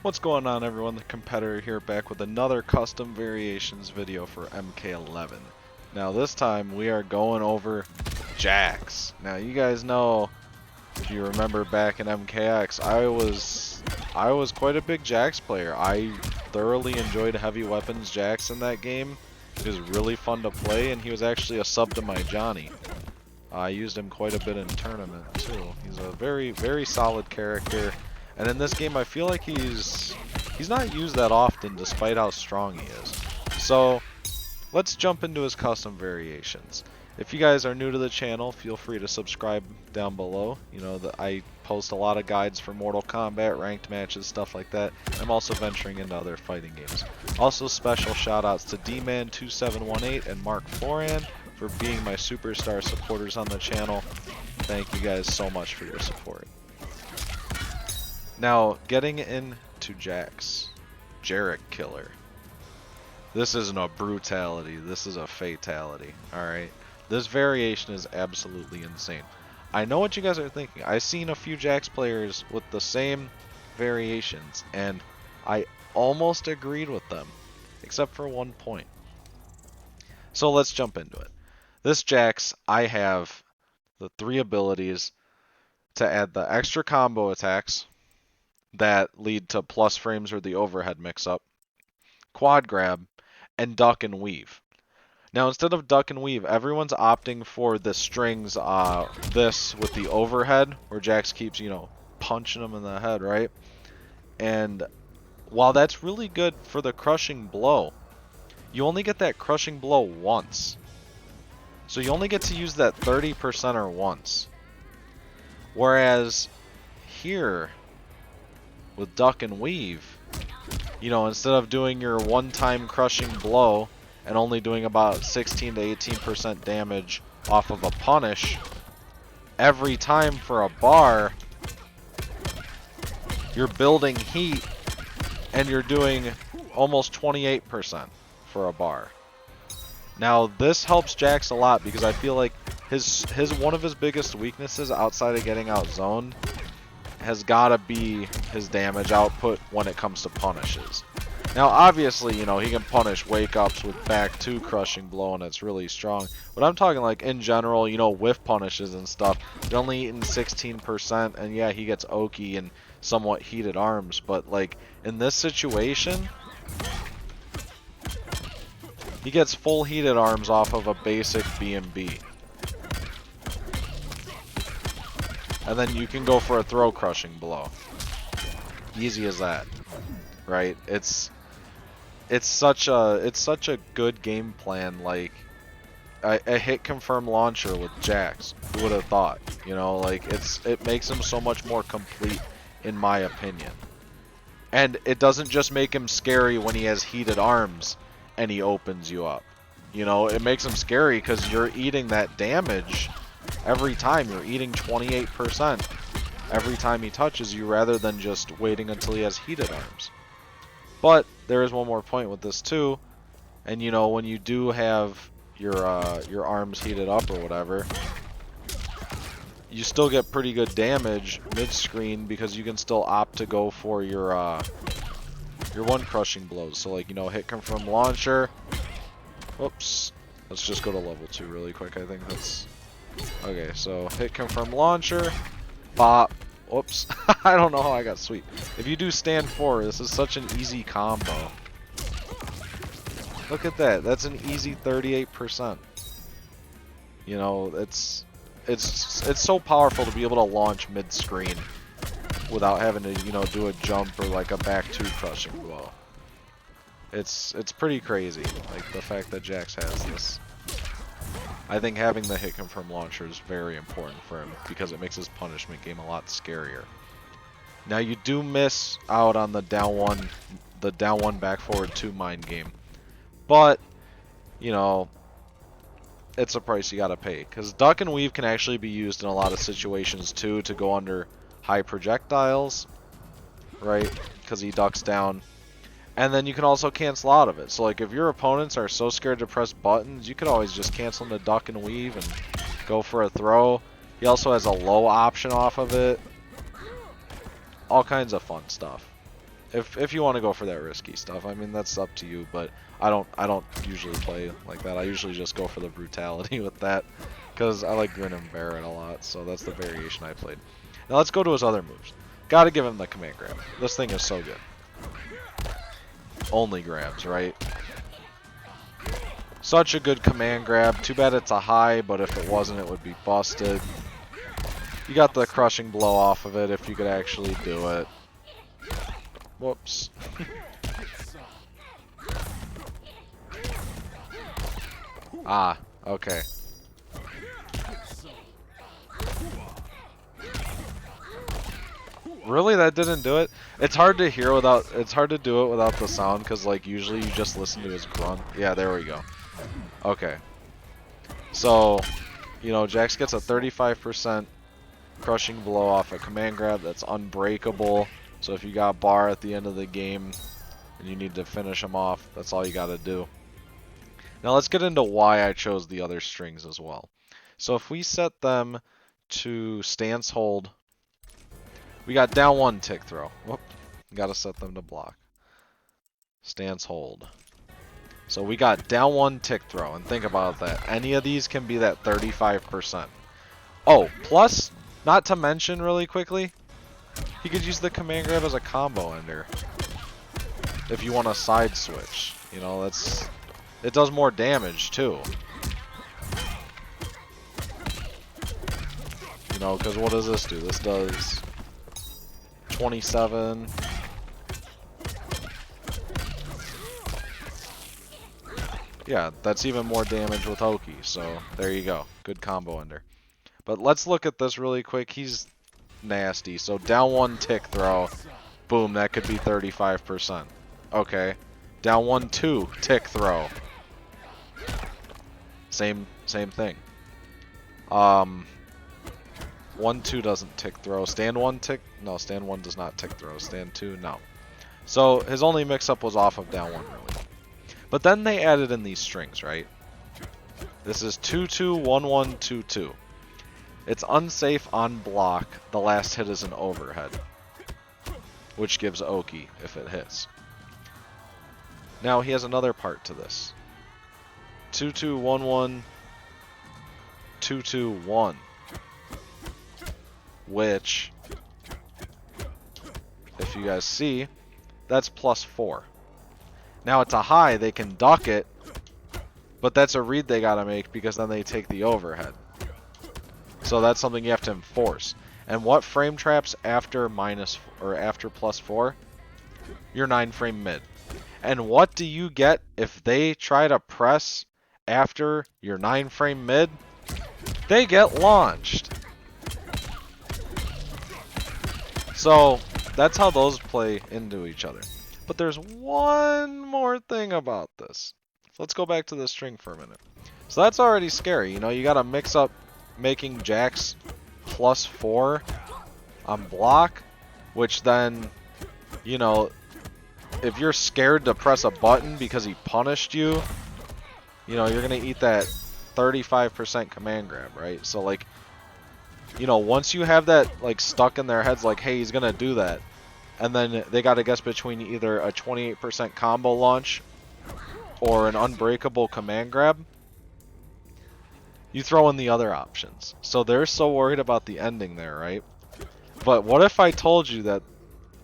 What's going on, everyone? The Competitor here, back with another custom variations video for MK11. Now this time we are going over Jax. Now you guys know, if you remember back in MKX, I was quite a big Jax player. I thoroughly enjoyed heavy weapons Jax in that game. He was really fun to play, and he was actually a sub to my Johnny. I used him quite a bit in tournament too. He's a very, very solid character. And in this game, I feel like he's not used that often, despite how strong he is. So let's jump into his custom variations. If you guys are new to the channel, feel free to subscribe down below. You know that I post a lot of guides for Mortal Kombat, ranked matches, stuff like that. I'm also venturing into other fighting games. Also, special shoutouts to D-Man2718 and Mark Foran for being my superstar supporters on the channel. Thank you guys so much for your support. Now, getting into Jax, Jarek Killer. This isn't a brutality, this is a fatality, alright? This variation is absolutely insane. I know what you guys are thinking. I've seen a few Jax players with the same variations, and I almost agreed with them, except for one point. So let's jump into it. This Jax, I have the 3 abilities to add the extra combo attacks that lead to plus frames or the overhead mix-up, quad grab, and duck and weave. Now, instead of duck and weave, everyone's opting for the strings, this with the overhead, where Jax keeps, you know, punching them in the head, right? And while that's really good for the crushing blow, you only get that crushing blow once. So you only get to use that 30%er once. Whereas here, with duck and weave, you know, instead of doing your one-time crushing blow and only doing about 16 to 18% damage off of a punish, every time for a bar, you're building heat and you're doing almost 28% for a bar. Now, this helps Jax a lot because I feel like one of his biggest weaknesses outside of getting outzoned has got to be his damage output when it comes to punishes. Now, obviously, you know, he can punish wake-ups with back 2 crushing blow, and it's really strong. But I'm talking, like, in general, you know, whiff punishes and stuff. You're only eating 16%, and yeah, he gets oaky and somewhat heated arms. But, like, in this situation, he gets full heated arms off of a basic B&B. And then you can go for a throw crushing blow. Easy as that, right? It's such a good game plan. Like a hit confirm launcher with Jax. Who would have thought? You know, like it makes him so much more complete, in my opinion. And it doesn't just make him scary when he has heated arms and he opens you up. You know, it makes him scary because you're eating that damage. Every time you're eating 28% every time he touches you, rather than just waiting until he has heated arms. But there is one more point with this too, and you know, when you do have your arms heated up or whatever, you still get pretty good damage mid-screen because you can still opt to go for your one crushing blows. So, like, you know, hit confirm launcher. Oops. Let's just go to level 2 really quick. I think that's okay. So hit confirm launcher, bop. Whoops. I don't know how I got sweep. If you do stand 4, this is such an easy combo. Look at that. That's an easy 38%. You know, it's so powerful to be able to launch mid-screen without having to, you know, do a jump or like a back 2 crushing blow. It's pretty crazy, like the fact that Jax has this. I think having the hit confirm launcher is very important for him because it makes his punishment game a lot scarier. Now, you do miss out on the down 1 back forward 2 mind game, but you know, it's a price you gotta pay because duck and weave can actually be used in a lot of situations too to go under high projectiles, right? Because he ducks down. And then you can also cancel out of it. So, like, if your opponents are so scared to press buttons, you could always just cancel them to duck and weave and go for a throw. He also has a low option off of it. All kinds of fun stuff. If you want to go for that risky stuff, I mean that's up to you. But I don't usually play like that. I usually just go for the brutality with that, because I like Grin and Bear it a lot. So that's the variation I played. Now let's go to his other moves. Gotta give him the command grab. This thing is so good. Only grabs, right? Such a good command grab. Too bad it's a high, but if it wasn't, it would be busted. You got the crushing blow off of it if you could actually do it. Whoops. Ah, okay. Really, that didn't do it? It's hard to hear without, it's hard to do it without the sound, because like usually you just listen to his grunt. Yeah, there we go. Okay. So, you know, Jax gets a 35% crushing blow off a command grab that's unbreakable. So if you got bar at the end of the game and you need to finish him off, that's all you got to do. Now let's get into why I chose the other strings as well. So if we set them to stance hold, we got down one tick throw. Whoop. Got to set them to block. Stance hold. So we got down one tick throw, and think about that. Any of these can be that 35%. Oh, plus, not to mention really quickly, he could use the command grab as a combo ender. If you want to side switch. You know, it does more damage too. You know, because what does this do? This does 27. Yeah, that's even more damage with Oki, so there you go. Good combo ender. But let's look at this really quick. He's nasty. So down one tick throw. Boom, that could be 35%. Okay. Down 1-2 tick throw. Same thing. 1-2 doesn't tick throw. Stand 1 tick? No, stand 1 does not tick throw. Stand 2, no. So his only mix-up was off of down 1, really. But then they added in these strings, right? This is 2-2, 1-1, 2-2. It's unsafe on block. The last hit is an overhead, which gives Oki if it hits. Now he has another part to this. 2-2, 1-1, 2-2, 1. Which, if you guys see, that's +4. Now it's a high, they can duck it, but that's a read they gotta make because then they take the overhead. So that's something you have to enforce. And what frame traps after after +4? Your 9-frame mid. And what do you get if they try to press after your 9-frame mid? They get launched. So that's how those play into each other. But there's one more thing about this. So let's go back to the string for a minute. So that's already scary. You know, you got to mix up making Jax +4 on block, which then, you know, if you're scared to press a button because he punished you, you know, you're going to eat that 35% command grab, right? So, like, you know, once you have that, like, stuck in their heads, like, hey, he's going to do that, and then they got to guess between either a 28% combo launch or an unbreakable command grab, you throw in the other options. So they're so worried about the ending there, right? But what if I told you that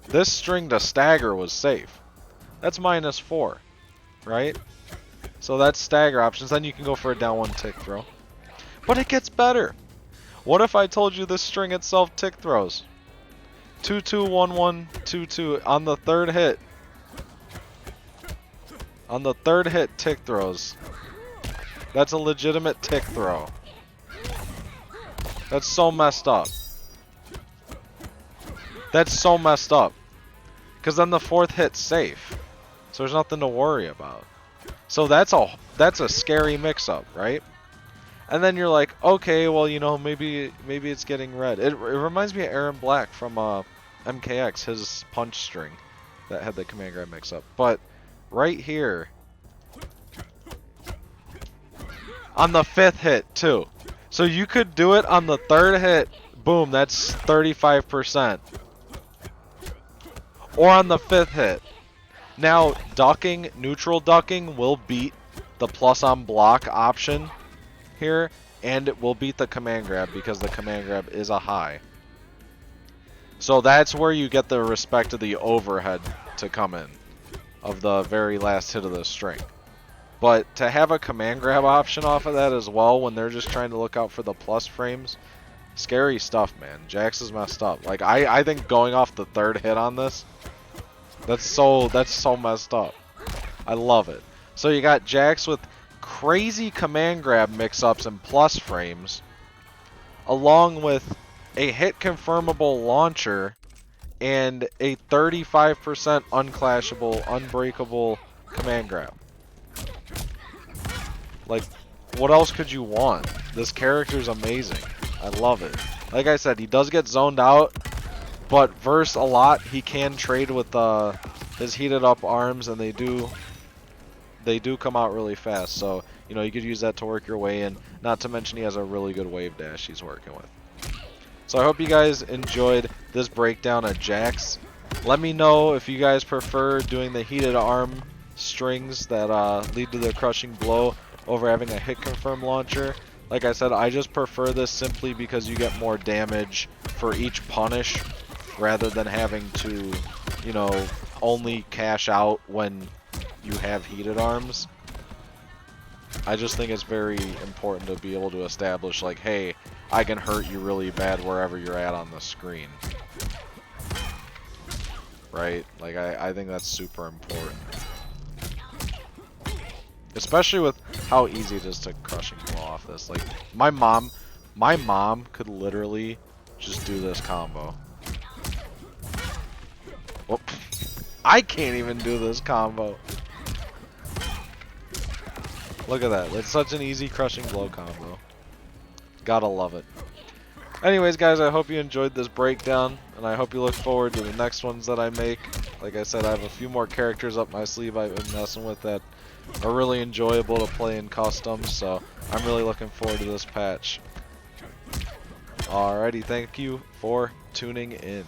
this string to stagger was safe? That's -4, right? So that's stagger options. Then you can go for a down 1 tick throw. But it gets better. What if I told you this string itself tick throws? 2-2, 1-1, 2-2 on the third hit. On the third hit, tick throws. That's a legitimate tick throw. That's so messed up. That's so messed up. Because then the fourth hit's safe. So there's nothing to worry about. So that's a scary mix-up, right? And then you're like, okay, well, you know, maybe it's getting red. It reminds me of Aaron Black from MKX, his punch string that had the command grab mix-up. But right here, on the 5th hit too. So you could do it on the 3rd hit. Boom, that's 35%. or on the 5th hit. Now, ducking, neutral ducking will beat the plus on block option here, and it will beat the command grab because the command grab is a high. So that's where you get the respect of the overhead to come in, of the very last hit of the string. But to have a command grab option off of that as well when they're just trying to look out for the plus frames, scary stuff, man. Jax is messed up. Like, I think going off the 3rd hit on this, that's so messed up. I love it. So you got Jax with crazy command grab mix-ups and plus frames, along with a hit confirmable launcher and a 35% unclashable, unbreakable command grab. Like, what else could you want? This character's amazing. I love it. Like I said, he does get zoned out, but verse a lot, he can trade with his heated up arms, and they do come out really fast. So, you know, you could use that to work your way in. Not to mention he has a really good wave dash he's working with. So I hope you guys enjoyed this breakdown of Jax. Let me know if you guys prefer doing the heated arm strings that lead to the crushing blow over having a hit confirm launcher. Like I said, I just prefer this simply because you get more damage for each punish rather than having to, you know, only cash out when you have heated arms. I just think it's very important to be able to establish, like, hey, I can hurt you really bad wherever you're at on the screen. Right? Like, I think that's super important. Especially with how easy it is to crushing blow off this. Like, my mom could literally just do this combo. Whoop. I can't even do this combo. Look at that. It's such an easy crushing blow combo. Gotta love it. Anyways, guys, I hope you enjoyed this breakdown, and I hope you look forward to the next ones that I make. Like I said, I have a few more characters up my sleeve I've been messing with that are really enjoyable to play in customs, so I'm really looking forward to this patch. Alrighty, thank you for tuning in.